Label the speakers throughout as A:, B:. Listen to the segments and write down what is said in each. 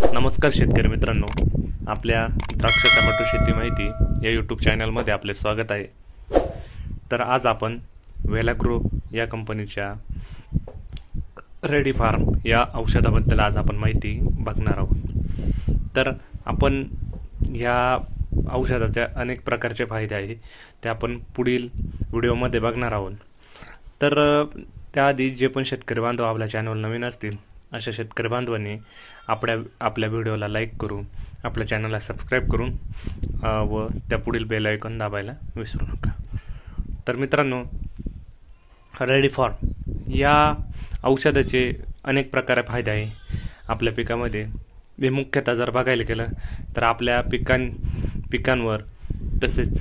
A: नमस्कार शेतकरी मित्रांनो, आपल्या द्राक्ष टोमॅटो शेती माहिती या यूट्यूब चॅनलमध्ये आपले स्वागत आहे। तर आज आपण वेलाग्रो या कंपनीच्या रेडी फार्म या औषधाबद्दल आज आपण माहिती बघणार आहोत। तर आपण या औषधाचे अनेक प्रकारचे फायदे आहेत ते आपण पुढील व्हिडिओमध्ये बघणार आहोत। तर त्याआधी जे पण शेतकरी बांधव आपल्या चॅनल नवीन असतील अशा शेतकरी बांधवांनी आपल्या व्हिडिओला लाईक करून आपल्या चॅनलला सबस्क्राईब करून व त्या पुढील बेल आयकॉन दाबायला विसरू नका। तर मित्रांनो, रेडी फार्म या औषधाचे अनेक प्रकारे फायदे आहे आपल्या पिकामध्ये। हे मुख्यतः जर बघायला गेलं तर आपल्या पिकांवर तसेच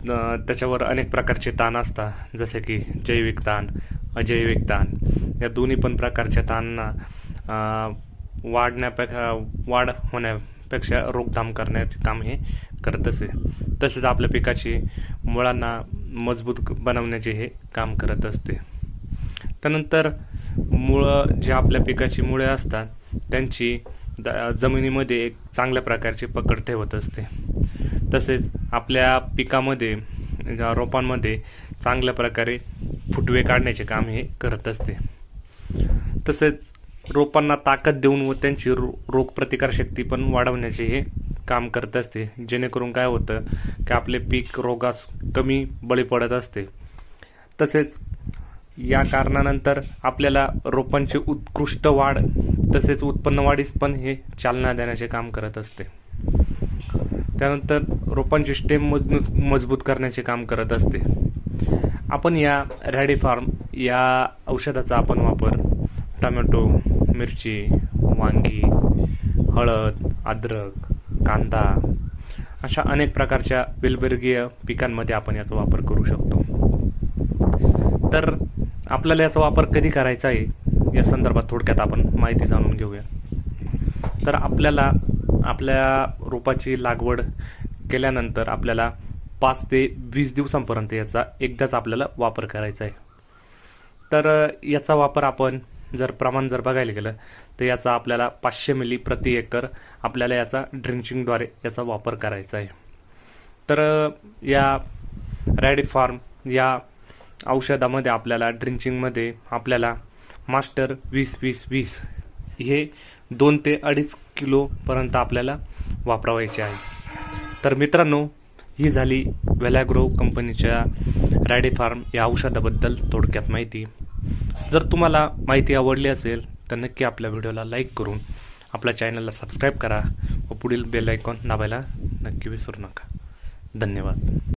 A: त्याच्यावर अनेक प्रकारचे ताण असतात, जसे की जैविक ताण, अजैविक ताण। या दोन्ही पण प्रकारच्या ताणांना वाढ होण्यापेक्षा रोकथाम करण्याचे काम हे करत असते। तसेच आपल्या पिकाची मुळांना मजबूत बनवण्याचे हे काम करत असते। त्यानंतर जे आपल्या पिकाची मुळे असतात त्यांची जमिनीमध्ये एक चांगल्या प्रकारची पकड ठेवत असते। तसेच आपल्या पिकामध्ये रोपांमध्ये चांगल्या प्रकारे फुटवे काढण्याचे काम हे करत असते। तसेच रोपांना ताकद देऊन व त्यांची रोगप्रतिकारशक्ती पण वाढवण्याचे हे काम करत असते, जेणेकरून काय होतं की आपले पीक रोगास कमी बळी पडत असते। तसेच या कारणानंतर आपल्याला रोपांची उत्कृष्ट वाढ तसेच उत्पन्न वाढीस पण हे चालना देण्याचे काम करत असते। त्यानंतर रोपांची स्टेम मजबूत करण्याचे काम करत असते। आपण या रेडी फार्म या औषधाचा आपण वापर टोमॅटो, मिरची, वांगी, हळद, अद्रक, कांदा अशा अनेक प्रकारच्या वेलवर्गीय पिकांमध्ये आपण याचा वापर करू शकतो। तर आपल्याला याचा वापर कधी करायचा आहे या संदर्भात थोडक्यात आपण माहिती जाणून घेऊया। तर आपल्या रोपाची लागवड केल्यानंतर आपल्याला 5 ते 20 दिवसांपर्यंत याचा एकदाच आपल्याला वापर करायचा आहे। तर याचा वापर आपण प्रमाण बघायला गेलं तर याचा आपल्याला 500 मिली प्रति एकर आपल्याला याचा ड्रिंचिंगद्वारे याचा वापर करायचा आहे। तर या रेडी फार्म या औषधामध्ये आपल्याला ड्रिंचिंगमध्ये आपल्याला मास्टर 20-20-20 हे 2 ते 2.5 किलो पर्यंत आपल्याला वापरायचे आहे। तर मित्रांनो, ही झाली वेलाग्रो कंपनीच्या रेडी फार्म या औषधाबद्दल थोडक्यात माहिती। जर तुम्हाला माहिती आवडली असेल तर नक्की आपल्या व्हिडिओला लाईक करून आपल्या चॅनलला सबस्क्राईब करा व पुढील बेल आयकॉन दाबायला नक्की विसरू नका। धन्यवाद।